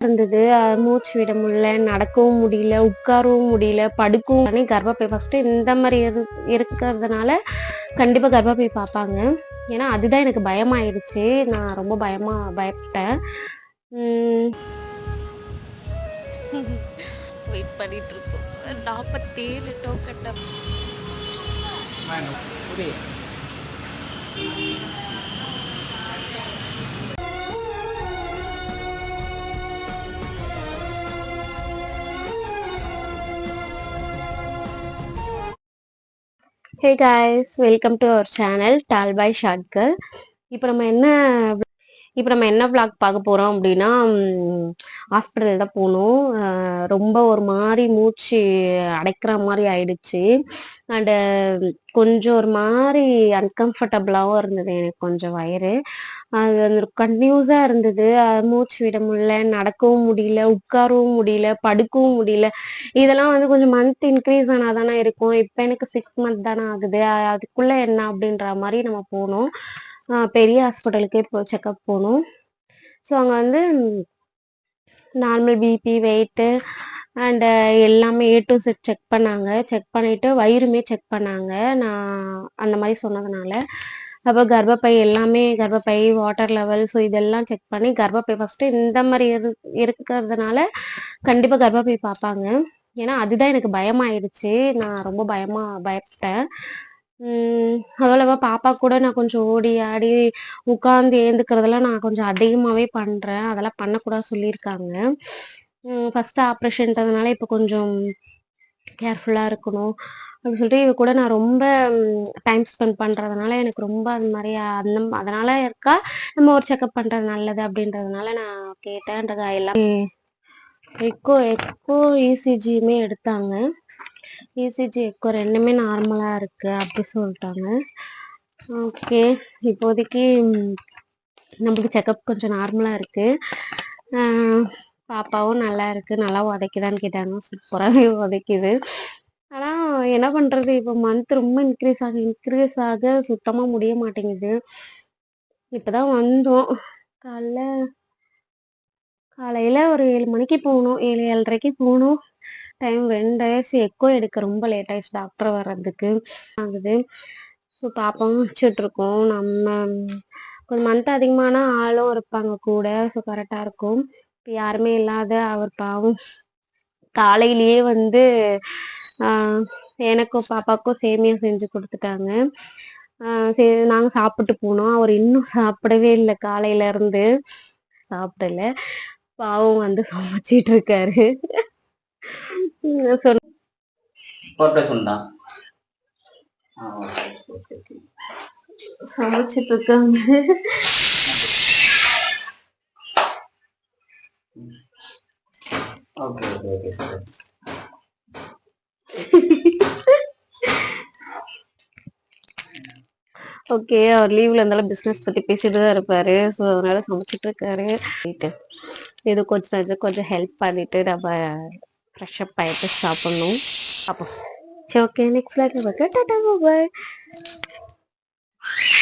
இருந்தது. மூச்சு விட முடியல, நடக்கவும் முடியல, உட்காரவும் முடியல, படுக்கவும் கர்ப்பப்பை ஃபர்ஸ்ட்டு இந்த மாரி இருக்கிறதுனால கண்டிப்பா கர்ப்பப்பை பார்ப்பாங்க. ஏன்னா அதுதான் எனக்கு பயமாயிருச்சு. நான் ரொம்ப பயப்பட்டேன். வெயிட் பண்ணிட்டு இருக்கோம். 47 token. Hey guys, welcome to our channel Tal by Short Girl. இப்போ நம்ம என்ன vlog பார்க்க போறோம் அப்படின்னா, ஹாஸ்பிட்டல் தான் போகணும். ரொம்ப ஒரு மாதிரி மூச்சு அடைக்கிற மாதிரி ஆயிடுச்சு. அண்டு கொஞ்சம் ஒரு மாதிரி அன்கம்ஃபர்டபுளாகவும் இருந்தது எனக்கு கொஞ்சம் வயிறு. அது வந்து கன்டினியூஸாக இருந்தது. மூச்சு விட முடியல, நடக்கவும் முடியல, உட்காரவும் முடியல, படுக்கவும் முடியல. இதெல்லாம் வந்து கொஞ்சம் மந்த் இன்க்ரீஸ் ஆனால் தானே இருக்கும். இப்போ எனக்கு 6 மந்த் தானே ஆகுது. அதுக்குள்ளே என்ன அப்படின்ற மாதிரி நம்ம போகணும். பெரிய ஹாஸ்பிட்டலுக்கே செக்கப் போகணும். ஸோ அங்கே வந்து நார்மல் பிபி, வெயிட்டு அண்டு எல்லாமே A to Z செக் பண்ணாங்க. செக் பண்ணிவிட்டு வயிறுமே செக் பண்ணாங்க. நான் அந்த மாதிரி சொன்னதுனால. அப்புறம் கர்ப்பப்பை, வாட்டர் லெவல், ஸோ இதெல்லாம் செக் பண்ணி கர்ப்பப்பை ஃபஸ்ட்டு இந்த மாதிரி இருக்கிறதுனால கண்டிப்பாக கர்ப்பப்பை பார்ப்பாங்க. ஏன்னா அதுதான் எனக்கு பயமாயிருச்சு. நான் ரொம்ப பயப்பட்டேன். அதுவும் இல்லாமல் பாப்பா கூட நான் கொஞ்சம் ஓடி ஆடி உட்காந்து ஏந்துக்கிறதெல்லாம் நான் கொஞ்சம் அதிகமாகவே பண்ணுறேன். அதெல்லாம் பண்ணக்கூடாது சொல்லியிருக்காங்க. ஃபஸ்ட்டு ஆப்ரேஷன்றதுனால இப்போ கொஞ்சம் கேர்ஃபுல்லாக இருக்கணும் அப்படின்னு சொல்லிட்டு இவ கூட நான் ரொம்ப டைம் ஸ்பெண்ட் பண்ணுறதுனால எனக்கு ரொம்ப அது மாதிரி அதனால இருக்கா நம்ம ஒரு செக்கப் பண்ணுறது நல்லது அப்படின்றதுனால நான் கேட்டேன். எல்லாம் எக்கோ இசிஜியுமே எடுத்தாங்க. இசிஜி எக்கோ ரெண்டுமே நார்மலாக இருக்குது அப்படி சொல்லிட்டாங்க. ஓகே, இப்போதைக்கு நம்மளுக்கு செக்கப் கொஞ்சம் நார்மலாக இருக்குது. பாப்பாவும் நல்லா இருக்குது. நல்லா உதைக்குதான்னு கேட்டாங்க. சூப்பராகவே உதைக்குது. ஆனால் என்ன பண்ணுறது, இப்போ மந்த் ரொம்ப இன்க்ரீஸ் ஆக சுத்தமாக முடிய மாட்டேங்குது. இப்போ தான் வந்தோம். காலையில் ஒரு 7 மணிக்கு போகணும், 7:30க்கு போகணும். டைம் 2 ஆயிடுச்சு. எக்கோ எடுக்க ரொம்ப லேட் ஆயிடுச்சு டாக்டர் வர்றதுக்கு ஆகுது. ஸோ பாப்பாவும் வச்சுட்ருக்கோம். நம்ம கொஞ்சம் மந்த் அதிகமான ஆளும் இருப்பாங்க கூட. ஸோ கரெக்டாக இருக்கும். இப்போ யாருமே இல்லாத அவர் பாவம் காலையிலேயே வந்து எனக்கும் பாப்பாவுக்கும் சேமியா செஞ்சு கொடுத்துட்டாங்க. சரி நாங்கள் சாப்பிட்டு போனோம். அவர் இன்னும் சாப்பிடவே இல்லை. காலையிலேருந்து சாப்பிடல. பாவம் வந்து சமைச்சிட்டு இருக்காரு. சமைச்சிட்டு இருக்காங்க. ஓகே, அவர் லீவ்ல இருந்தாலும் பிஸ்னஸ் பற்றி பேசிட்டு தான் இருப்பாரு. ஸோ அதனால சமைச்சிட்டு இருக்காரு. இது கொஞ்சம் ஹெல்ப் பண்ணிட்டு நம்ம ஃப்ரெஷ்அப் ஆகிட்டு சாப்பிட்ணும். அப்போ சரி, ஓகே, நெக்ஸ்ட் டாடா பாய்.